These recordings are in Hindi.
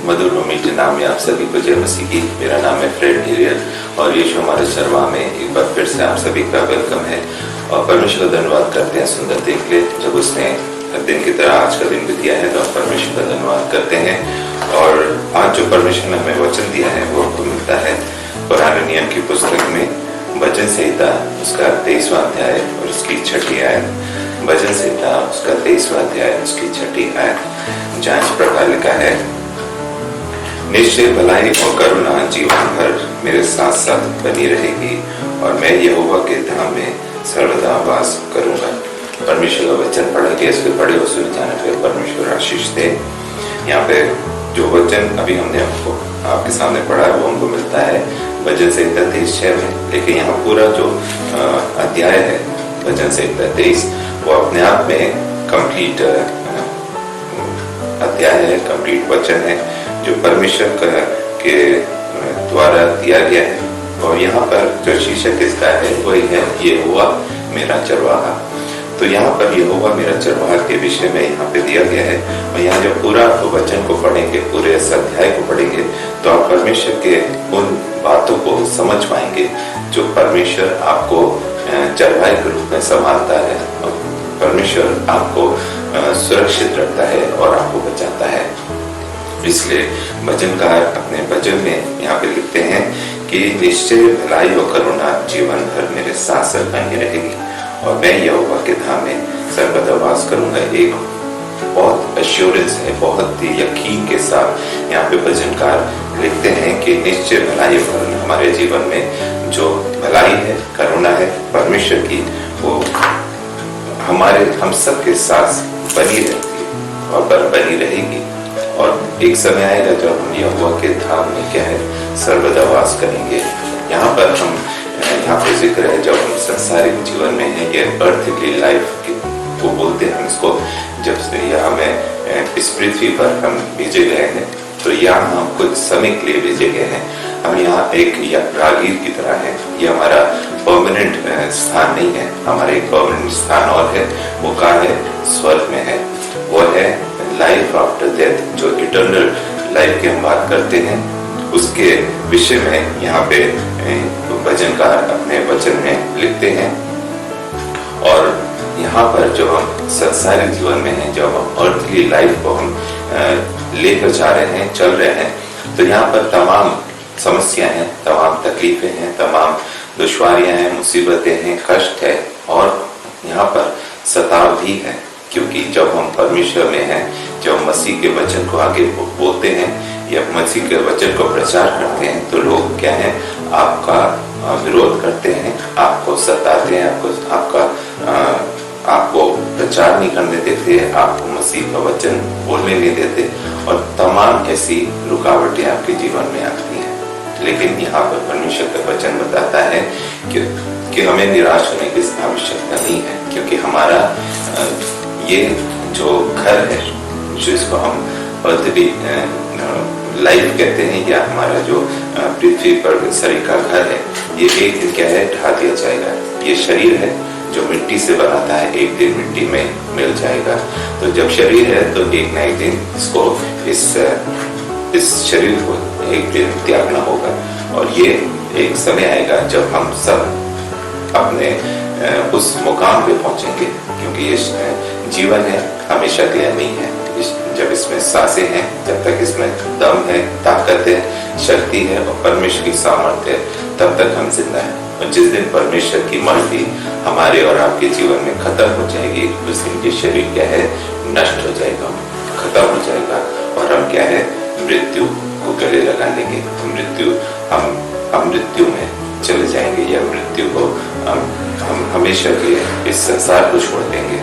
मधुर और मीठे नाम में आप सभी को जय मसीह की। मेरा नाम है फ्रेड एरियल और यीशु हमारे शर्मा में एक बार फिर से आप सभी का वेलकम है और परमेश्वर का धन्यवाद करते हैं सुंदर दिन के लिए। जब उसने दिन की तरह आज का दिन भी दिया है तो हम परमेश्वर का धन्यवाद करते हैं। और आज जो परमेश्वर ने हमें वचन दिया है वो हमको मिलता है पुराने नियम की पुस्तक में भजन संहिता उसका 23वां अध्याय और उसकी 6ठी आयत। भजन संहिता उसका 23वां अध्याय उसकी 6ठी आयत, जहाँ इस प्रकार लिखा है, निश्चय भलाई और करुणा जीवन भर मेरे साथ साथ बनी रहेगी और मैं यहोवा के धाम में सर्वदा वास करूंगा। परमेश्वर का वचन पढ़ेंगे, इसके पढ़े और सुने जाने पर परमेश्वर आशीष दे। यहाँ पे जो वचन अभी हमने आपको आपके सामने पढ़ा है वो हमको मिलता है भजन संहिता 23:6 में। लेकिन यहाँ पूरा जो अध्याय है भजन संहिता 23 वो अपने आप में कंप्लीट अध्याय है, कंप्लीट वचन है जो परमेश्वर के द्वारा दिया गया है। और यहाँ पर जो शीर्षक इसका है वही है यहोवा मेरा चरवाहा। तो यहाँ पर यहोवा मेरा चरवाहा के विषय में यहाँ पे दिया गया है। और यहाँ जब पूरा वचन को पढ़ेंगे, पूरे इस अध्याय को पढ़ेंगे तो आप परमेश्वर के उन बातों को समझ पाएंगे जो परमेश्वर आपको चरवाहे के रूप में संभालता है। परमेश्वर आपको सुरक्षित रखता है और आपको बचाता है। इसलिए भजनकार अपने भजन में यहाँ पे लिखते हैं कि निश्चय भलाई और करुणा जीवन भर मेरे साथ साथ बनी रहेगी और मैं यहोवा के धाम में सर्वदा वास करूंगा। एक बहुत एश्योरेंस है, बहुत ही यकीन के साथ यहाँ पे भजनकार लिखते हैं कि निश्चय भलाई और करुणा हमारे जीवन में जो भलाई है, करुणा है परमेश्वर की, वो हम सबके साथ बनी रहती है और बनी रहेगी। और एक समय आएगा जब हम यहोवा के धाम में क्या है सर्वदा वास करेंगे। यहाँ पर हम यहाँ पे जिक्र है जब हम संसारिक जीवन में है, ये अर्थली लाइफ वो बोलते हैं हम इसको। जब से यहाँ में इस पृथ्वी पर हम भेजे गए हैं तो यहाँ हम कुछ समय के लिए भेजे गए हैं। हम यहाँ एक राहगीर की तरह है, ये हमारा परमानेंट स्थान नहीं है। हमारा एक परमानेंट स्थान और है, वो कहाँ है? स्वर्ग में है। वो है लाइफ आफ्टर डेथ, जो इटर्नल लाइफ की हम बात करते हैं, उसके विषय में यहाँ पे भजनकार अपने वचन में लिखते हैं। और यहाँ पर जो हम संसारिक जीवन में हैं, जब हम अर्थली लाइफ को हम लेकर जा रहे हैं, चल रहे हैं, तो यहाँ पर तमाम समस्याएं हैं, तमाम तकलीफें हैं, तमाम दुश्वारियां हैं, मुसीबतें हैं, कष्ट है और यहाँ पर सताव भी है। क्योंकि जब हम परमेश्वर में हैं, जब मसीह के वचन को आगे बोलते हैं या मसीह के वचन को प्रचार करते हैं तो लोग क्या है आपका विरोध करते हैं, आपको सताते हैं, आपको प्रचार नहीं करने देते, आपको मसीह का वचन बोलने नहीं देते और तमाम ऐसी रुकावटें आपके जीवन में आती हैं। लेकिन यहाँ पर परमेश्वर का वचन बताता है कि हमें निराश होने की आवश्यकता नहीं है, क्योंकि हमारा ये जो घर है, जो इसको हम अर्थली लाइफ कहते हैं या हमारा जो पृथ्वी पर शरीर का घर है, ये एक दिन क्या है ढा दिया जाएगा। ये शरीर है जो मिट्टी से बनाता है, एक दिन मिट्टी में मिल जाएगा। तो जब शरीर है तो एक ना एक दिन इसको इस शरीर को एक दिन त्यागना होगा। और ये एक समय आएगा जब हम सब अपने उस मुकाम पे पहुंचेंगे, क्योंकि ये जीवन है हमेशा के लिए नहीं है। जब इसमें सांसें हैं, जब तक इसमें दम है, ताकत है, शक्ति है और परमेश्वर की सामर्थ्य है, तब तक हम जिंदा हैं। और जिस दिन परमेश्वर की मर्जी हमारे और आपके जीवन में खत्म हो जाएगी, उस दिन ये शरीर क्या है नष्ट हो जाएगा, खत्म हो जाएगा और हम क्या है मृत्यु को गले लगा लेंगे। हम मृत्यु में चले जाएंगे या मृत्यु को हम हमेशा के लिए इस संसार को छोड़ देंगे।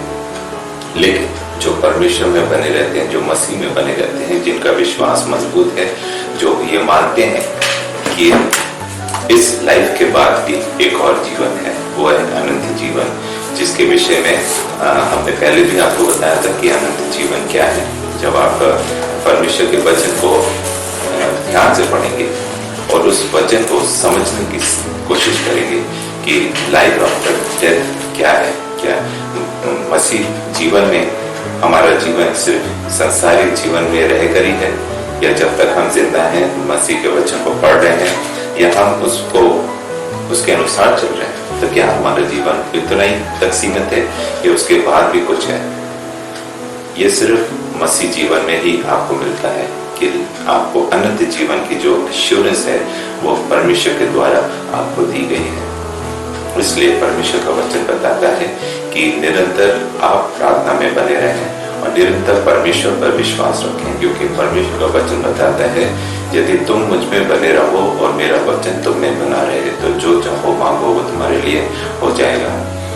लेकिन जो परमेश्वर में बने रहते हैं, जो मसीह में बने रहते हैं, जिनका विश्वास मजबूत है, जो ये मानते हैं कि इस लाइफ के बाद भी एक और जीवन है, वो है अनंत जीवन, जिसके विषय में हमने पहले भी आपको बताया था कि अनंत जीवन क्या है। जब आप परमेश्वर के वचन को ध्यान से पढ़ेंगे और उस वचन को समझने की कोशिश करेंगे कि लाइफ आफ्टर डेथ क्या है, क्या मसीह जीवन में हमारा जीवन सिर्फ संसारिक जीवन में रहकर ही है या जब तक हम जिंदा हैं मसीह के वचन को पढ़ रहे हैं या हम उसके अनुसार चल रहे हैं, तो क्या हमारा जीवन इतना ही तक सीमित है या उसके बाद भी कुछ है? ये सिर्फ मसीह जीवन में ही आपको मिलता है कि आपको अनंत जीवन की जो एश्योरेंस है वो परमेश्वर के द्वारा आपको दी गई है। इसलिए परमेश्वर का वचन बताता है कि निरंतर आप प्रार्थना में बने रहें और निरंतर परमेश्वर पर विश्वास रखें, क्योंकि परमेश्वर का वचन बताता है यदि तुम मुझ में बने रहो और मेरा वचन तुम में बना रहे तो जो चाहो मांगो वो तुम्हारे लिए हो जाएगा।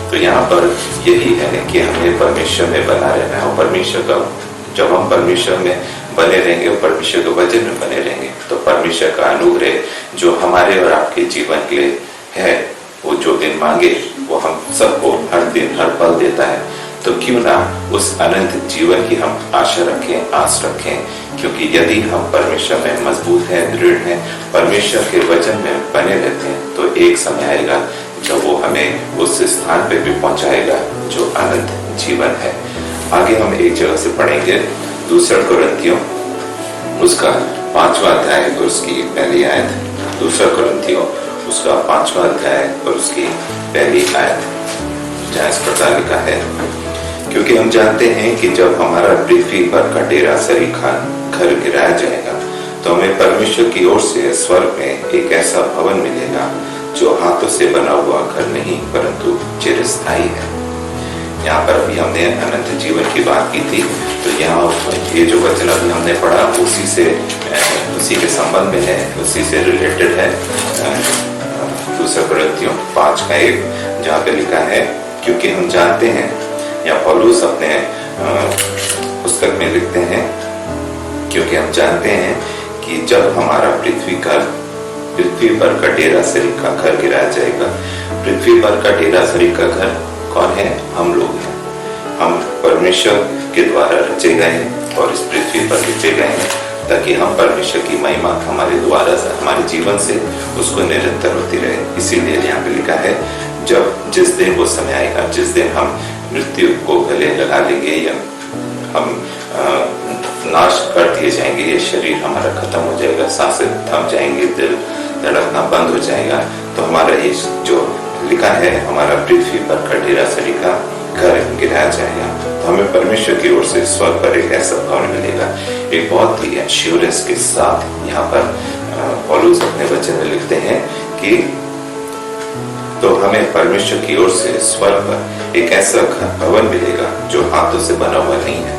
तो यहाँ पर यही है कि हमें परमेश्वर में बना रहना है और परमेश्वर का जब हम परमेश्वर में बने रहेंगे और परमेश्वर के वचन में बने रहेंगे तो परमेश्वर का अनुग्रह जो हमारे और आपके जीवन के लिए है, वो जो दिन मांगे वो हम सबको हर दिन हर पल देता है। तो क्यों ना उस अनंत जीवन की हम आशा रखें, आस रखें, क्योंकि यदि हम परमेश्वर में मजबूत हैं, दृढ़ हैं, परमेश्वर के वचन में बने रहते हैं तो एक समय आएगा जब वो हमें उस स्थान पे भी पहुंचाएगा जो अनंत जीवन है। आगे हम एक जगह से पढ़ेंगे, दूसरा कुरिन्थियों उसका 5वां अध्याय और उसकी पहली आयत। दूसरा कुरिन्थियों उसका 5वां अध्याय और उसकी पहली आयत, जहाँ इस प्रकार लिखा है, क्योंकि हम जानते हैं कि जब हमारा पृथ्वी पर का डेरा सरीखा घर गिराया जाएगा तो हमें परमेश्वर की ओर से स्वर्ग में एक ऐसा भवन मिलेगा जो हाथों से बना हुआ घर नहीं परंतु चिरस्थायी है। यहाँ पर अभी हमने अनंत जीवन की बात की थी, तो यहाँ ये जो वचन अभी हमने पढ़ा उसी के संबंध में है, उसी से रिलेटेड है। दूसरा कुरिन्थियों 5:1 जहाँ पे लिखा है, क्योंकि हम जानते हैं, या पौलुस अपने पुस्तक में लिखते हैं, क्योंकि हम जानते हैं कि जब हमारा पृथ्वी पर का डेरा सरी का घर गिराया जाएगा। पृथ्वी पर का डेरा सरी का घर कौन है? हम लोग हैं। हम परमेश्वर के द्वारा रचे गए हैं और इस पृथ्वी पर रचे गए हैं ताकि हम परमेश्वर की महिमा हमारे द्वारा से, हमारे जीवन से उसको निरंतर होती रहे। इसीलिए यहाँ पे लिखा है, जिस दिन वो समय आएगा जिस दिन हम मृत्यु को गले लगा लेंगे या हम नाश कर दिए जाएंगे, ये शरीर हमारा खत्म हो जाएगा, सांसें थम जाएंगे, दिल धड़कना बंद हो जाएगा, तो हमारा ये जो लिखा है हमारा पृथ्वी पर का डेरा सरी का घर गिराया जाएगा। तो हमें परमेश्वर की ओर से स्वर्ग पर एक ऐसा भवन मिलेगा। एक बहुत ही एश्योरेंस के साथ यहाँ पर पौलुस अपने वचन में लिखते हैं कि तो हमें परमेश्वर की ओर से स्वर्ग पर एक ऐसा भवन मिलेगा जो हाथों से बना हुआ नहीं है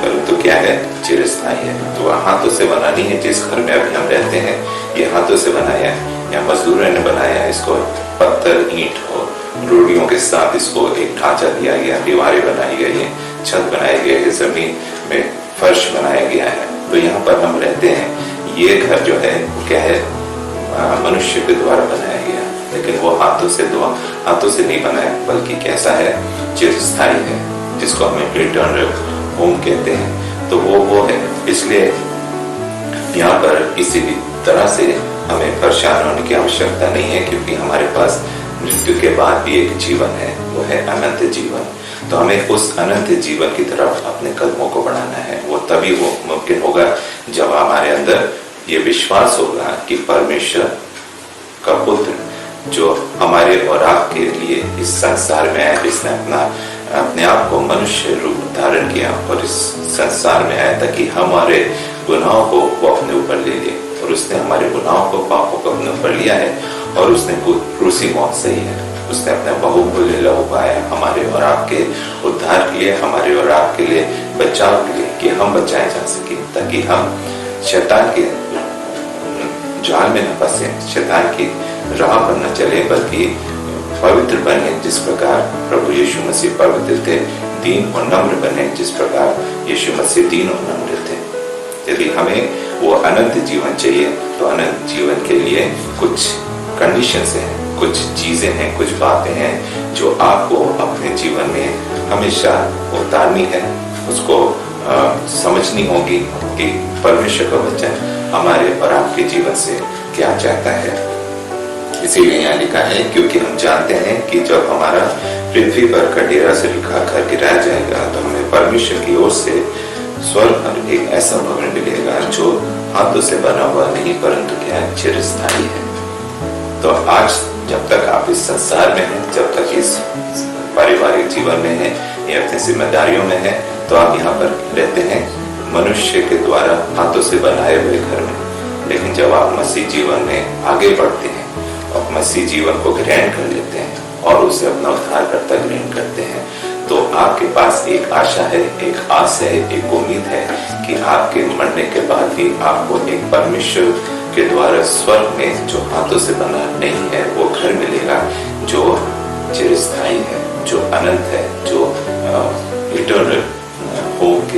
परंतु क्या है? चिरस्थायी है। तो हाथों से बना नहीं है। जिस घर में अभी हम रहते हैं ये हाथों से बनाया है या मजदूरों ने बनाया है। इसको पत्थर, ईंट और रोड़ियों के साथ इसको एक ढांचा दिया गया, दीवारें बनाई गई है, छत बनाई गई है, जमीन में फर्श बनाया गया है। तो यहाँ पर हम रहते हैं। ये घर जो है क्या है? मनुष्य के द्वारा बनाया गया, लेकिन वो हाथों से नहीं बनाया, बल्कि कैसा है? चिरस्थायी है, जिसको हमें इटर्नल होम कहते हैं। तो वो है। इसलिए यहाँ पर किसी भी तरह से हमें परेशान होने की आवश्यकता नहीं है, क्योंकि हमारे पास मृत्यु के बाद भी एक जीवन है, वो है अनंत जीवन। तो हमें उस अनंत जीवन की तरफ अपने कदमों को बढ़ाना है। वो तभी वो मुमकिन होगा जब हमारे अंदर ये विश्वास होगा कि परमेश्वर का पुत्र जो हमारे और आपके लिए इस संसार में आया, जिसने अपने आप को मनुष्य रूप धारण किया और इस संसार में आया ताकि हमारे गुनाहों को वो अपने ऊपर ले ले। और उसने हमारे गुनाहों को, पापों को अपने ऊपर लिया है और उसने क्रूसी मौत सही है। उसने अपने बहुमूल्य लहू बहाया हमारे और आपके उद्धार के लिए, हमारे और आपके लिए बचाव के लिए, कि हम बचाए जा सके, ताकि हम शैतान के जाल में न फंसे, शैतान की राह पर न चले, बल्कि पवित्र बने जिस प्रकार प्रभु यीशु मसीह पवित्र थे, दीन और नम्र बने जिस प्रकार यीशु मसीह दीन और नम्र थे। यदि हमें वो अनंत जीवन चाहिए तो अनंत जीवन के लिए कुछ कंडीशंस हैं, कुछ चीजें हैं, कुछ बातें हैं जो आपको अपने जीवन में हमेशा उतारनी है, उसको समझनी होगी कि परमेश्वर का वचन हमारे और आपके जीवन से क्या चाहता है। इसीलिए यहाँ लिखा है, क्योंकि हम जानते हैं कि जब हमारा पृथ्वी पर का डेरा सरी का घर गिराया जाएगा तो हमें परमेश्वर की ओर से स्वर्ग पर एक ऐसा भवन मिलेगा जो हाथों से बना हुआ नहीं, परंतु क्या है, चिरस्थायी है। तो आज जब तक आप इस संसार में हैं, जब तक इस पारिवारिक जीवन में हैं या अपनी जिम्मेदारियों में हैं, तो आप यहाँ पर रहते हैं मनुष्य के द्वारा हाथों से बनाए हुए घर में। लेकिन जब आप मसीह जीवन में आगे बढ़ते हैं और मसीह जीवन को ग्रहण कर लेते हैं और उसे अपना उद्धारकर्ता ग्रहण करते हैं, तो आपके पास एक आशा है, एक आस है, एक उम्मीद है कि आपके मरने के बाद भी आपको एक परमेश्वर के द्वारा स्वर्ग में जो हाथों से बना नहीं है वो घर मिलेगा, जो चिरस्थायी है, जो अनंत है, जो इटर्नल होप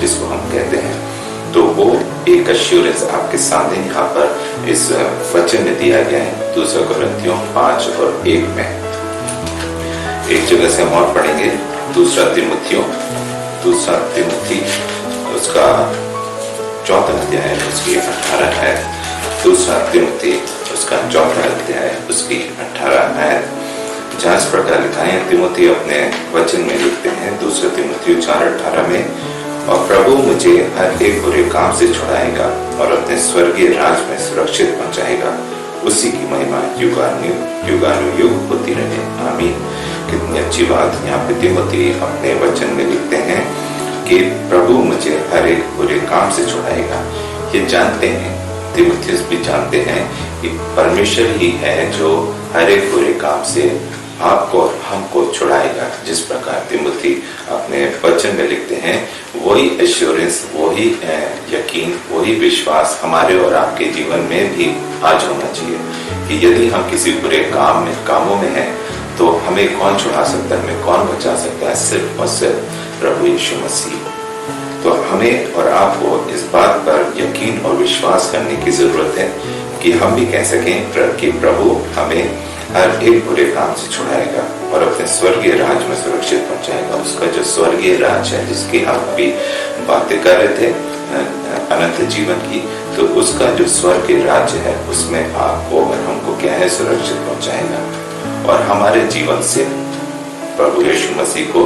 जिसको हम कहते हैं। तो वो एक एश्योरेंस आपके सामने यहाँ पर इस वचन में दिया गया है। 2 कोरिन्थियों 5 और 1 में एक जगह से हम और पढ़ेंगे। 2 तिमुथी उसका 4 अध्याय उसकी 18 है। 2 तिमुथी उसका 4 अध्याय उसकी 18 है, जहाँ इस प्रकार लिखा है। तिमुथी अपने वचन में लिखते हैं 2 तिमुथी 4:18 में, और प्रभु मुझे हर एक बुरे काम से छुड़ाएगा और अपने स्वर्गीय राज में सुरक्षित पहुंचाएगा। उसी की महिमा युगानुयुग होती रहे, आमीन। कितनी अच्छी बात यहाँ पे तिमुथी अपने वचन में लिखते हैं कि प्रभु मुझे हर एक बुरे काम से छुड़ाएगा। ये जानते हैं, तिमुथियुस भी जानते हैं कि परमेश्वर ही है जो हर एक बुरे काम से आपको और हमको छुड़ाएगा। जिस प्रकार तिमुथी अपने वचन में लिखते हैं, वही एश्योरेंस, वही यकीन, वही विश्वास हमारे और आपके जीवन में भी आज होना चाहिए कि यदि हम किसी बुरे कामों में हैं, तो हमें कौन छुड़ा सकता है, हमें कौन बचा सकता है? सिर्फ और सिर्फ प्रभु यीशु मसीह। तो हमें और आपको इस बात पर यकीन और विश्वास करने की जरूरत है कि हम भी कह सकें कि प्रभु हमें हर एक बुरे काम से छुड़ाएगा और अपने स्वर्गीय राज में सुरक्षित पहुंचाएगा। उसका जो स्वर्गीय राज है, जिसकी हम अभी बातें कर रहे थे, अनंत जीवन की, तो उसका जो स्वर्गीय राज्य है उसमें आपको और हमको क्या है, सुरक्षित पहुंचाएगा। और हमारे जीवन से प्रभु यीशु मसीह को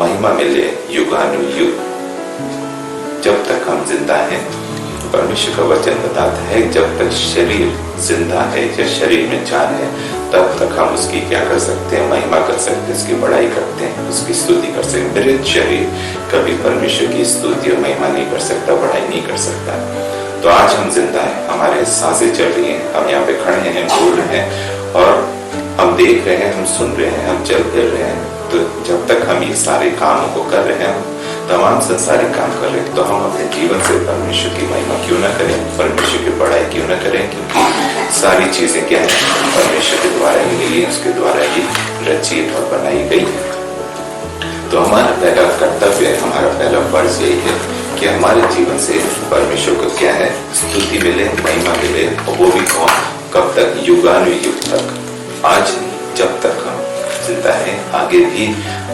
महिमा मिले युगानुयुग। जब तक हम जिंदा हैं, परमेश्वर का वचन बताता है, जब तक शरीर जिंदा है या शरीर में जान है, तब तक हम उसकी क्या कर सकते हैं, महिमा कर सकते हैं, उसकी बड़ाई करते हैं, उसकी स्तुति कर सकते हैं। मृत शरीर कभी परमेश्वर की स्तुति और महिमा नहीं कर सकता, बड़ाई नहीं कर सकता। तो आज हम जिंदा हैं, हमारे सांसें चल रही हैं, हम यहाँ पे खड़े हैं, बोल रहे हैं और हम देख रहे हैं, हम सुन रहे हैं, हम चल फिर रहे हैं। तो जब तक हम ये सारे कामों को कर रहे हैं, तमाम संसारिक काम कर रहे हैं, तो हम अपने जीवन से परमेश्वर की महिमा क्यों ना करें, परमेश्वर की बड़ाई क्यों ना करें? क्योंकि सारी चीजें क्या है, परमेश्वर के द्वारा ही मिली, उसके द्वारा ही रचित और बनाई गई है। तो हमारा पहला कर्तव्य, हमारा पहला फर्ज यही है कि हमारे जीवन से परमेश्वर को क्या है, स्तुति मिले, महिमा मिले, और वो भी कब तक, युगानुयुग तक। आज जब तक हम जिंदा है, आगे भी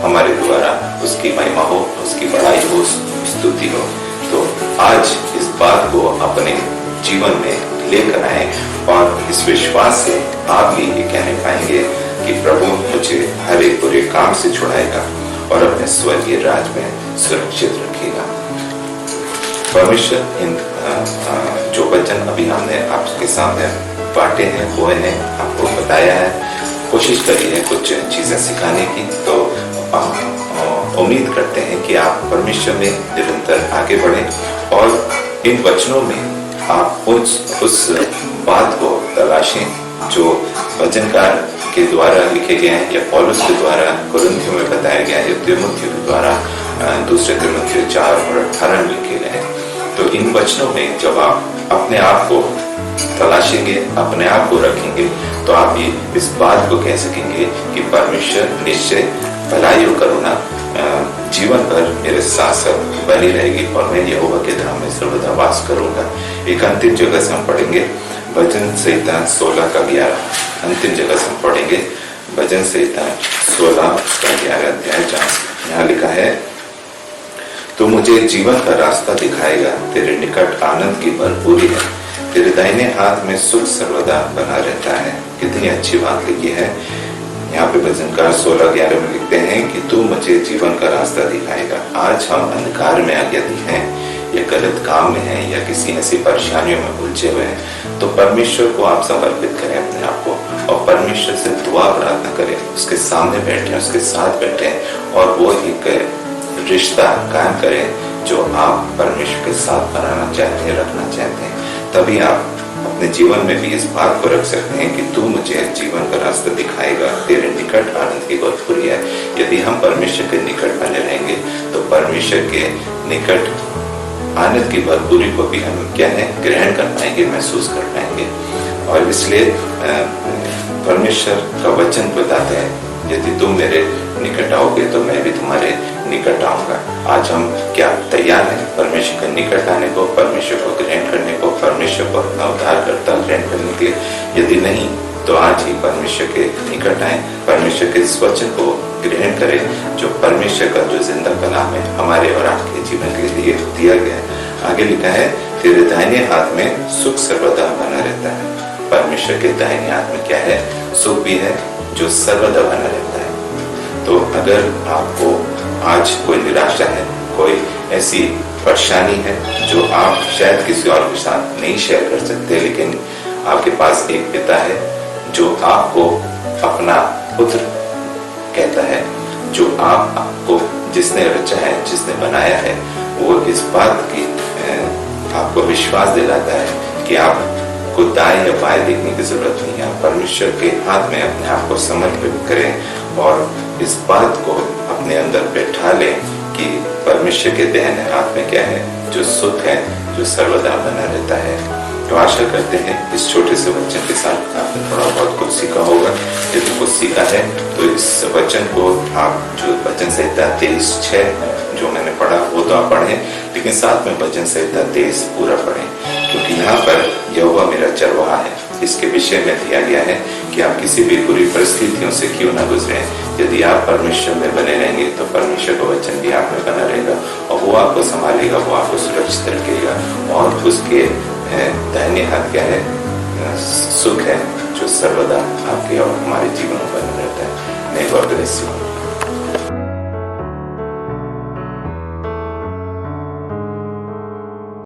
हमारे द्वारा उसकी महिमा हो, उसकी बड़ाई हो, स्तुति हो। तो आज इस बात को अपने जीवन में लेकर आए और इस विश्वास से आप भी ये कहने पाएंगे कि प्रभु मुझे हर एक बुरे काम से छुड़ाएगा और अपने स्वर्गीय राज में सुरक्षित रखेगा। परमेश्वर इन जो वचन अभी हमने आपके सामने बांटे हैं, वो हैं, आपको बताया है, कोशिश करी है कुछ चीजें सिखाने की। तो उम्मीद करते हैं कि आप परमेश्वर में निरंतर आगे बढ़ें और इन वचनों में आप उस बात को तलाशें जो वचनकार के द्वारा लिखे गए हैं या पौलुस के द्वारा कुरिन्थियों में बताया गया है, या तिमुथियुस के द्वारा 2 तिमुथियुस 4 और 18 में लिखे गए हैं। तो इन वचनों में जब आप अपने आप को तलाशेंगे, अपने आप को रखेंगे, तो आप ये इस बात को कह सकेंगे कि परमेश्वर निश्चय भलाई और करुणा जीवन भर मेरे साथ साथ बनी रहेगी और मैं यहोवा के धाम में सर्वदा वास करूंगा। एक अंतिम जगह से हम पढ़ेंगे भजन संहिता 16 का 11। अंतिम जगह से हम पढ़ेंगे भजन संहिता 16 का 11 अध्याय, जहाँ यहाँ लिखा है, तो मुझे जीवन का रास्ता दिखाएगा, तेरे निकट आनंद की भरपूरी है, तेरे दाहिने हाथ में सुख सर्वदा बना रहता है। कितनी अच्छी बात लिखी है। यहाँ पे भजनकार 16:11 में लिखते हैं कि तू मुझे जीवन का रास्ता दिखाएगा। आज हम अंधकार में यदि हैं या गलत काम में हैं या किसी ऐसी परेशानियों में उलझे हुए हैं, तो परमेश्वर को आप समर्पित करें अपने आप को और परमेश्वर से दुआ प्रार्थना करें, उसके सामने बैठे, उसके साथ बैठे और वो एक रिश्ता कायम करें जो आप परमेश्वर के साथ बनाना चाहते हैं, रखना चाहते हैं। तभी आप अपने जीवन में भी इस बात को रख सकते हैं कि तू मुझे जीवन का रास्ता दिखाएगा, तेरे निकट आनंद की भरपूरी है। यदि हम परमेश्वर के निकट बने रहेंगे तो परमेश्वर के निकट आनंद की भरपूरी को भी हम क्या है ग्रहण कर पाएंगे, महसूस कर पाएंगे। और इसलिए परमेश्वर का वचन बताते हैं यदि तुम मेरे निकट आओगे तो मैं भी तुम्हारे निकट आऊंगा। आज हम क्या तैयार हैं परमेश्वर के निकट आने को, परमेश्वर को ग्रहण करने को, परमेश्वर को अपना उद्धारकर्ता ग्रहण करने के लिए? यदि नहीं तो आज ही परमेश्वर के निकट आए, परमेश्वर के इस वचन को ग्रहण करें जो परमेश्वर का जो जिंदा कलाम है हमारे और आपके जीवन के लिए दिया गया है। आगे लिखा है तेरे दाहिने हाथ में सुख सर्वदा बना रहता है। परमेश्वर के दाहिने हाथ में क्या है? सुख भी है जो सर्वदा बना रहता है। तो अगर आपको आज कोई निराशा है, कोई ऐसी परेशानी है जो आप शायद किसी और के साथ नहीं शेयर कर सकते, लेकिन आपके पास एक पिता है जो आपको अपना पुत्र कहता है, जो आपको जिसने रचा है, जिसने बनाया है, वो इस बात की आपको विश्वास दिलाता है कि आपको दाएं या बाएं देखने की जरूरत नहीं है। परमेश्वर के हाथ में अपने आप को समर्पित करें और इस बात को अपने अंदर बैठा लें कि परमेश्वर के दाहिने हाथ में क्या है? जो सुख है, जो सर्वदा बना रहता है। तो आशा करते हैं इस छोटे से वचन के साथ आपने थोड़ा बहुत कुछ सीखा होगा। यदि कुछ सीखा है तो इस वचन को आप जो वचन संहिता 23:6 जो मैंने पढ़ा वो तो आप पढ़ें, लेकिन साथ में वचन संहिता 23 पूरा पढ़ें, क्योंकि यहाँ पर यहोवा मेरा चरवाहा है इसके विषय में दिया गया है कि आप किसी भी बुरी परिस्थितियों से क्यों ना गुजरे। यदि आप परमेश्वर में बने रहेंगे तो परमेश्वर का वचन भी आप में बना रहेगा और वो आपको संभालेगा, वो आपको सुरक्षित रखेगा और उसके दाहिने हाथ क्या है? सुख है जो सर्वदा आपके और हमारे जीवन में बना रहता है। मैं गॉड ब्लेस यू।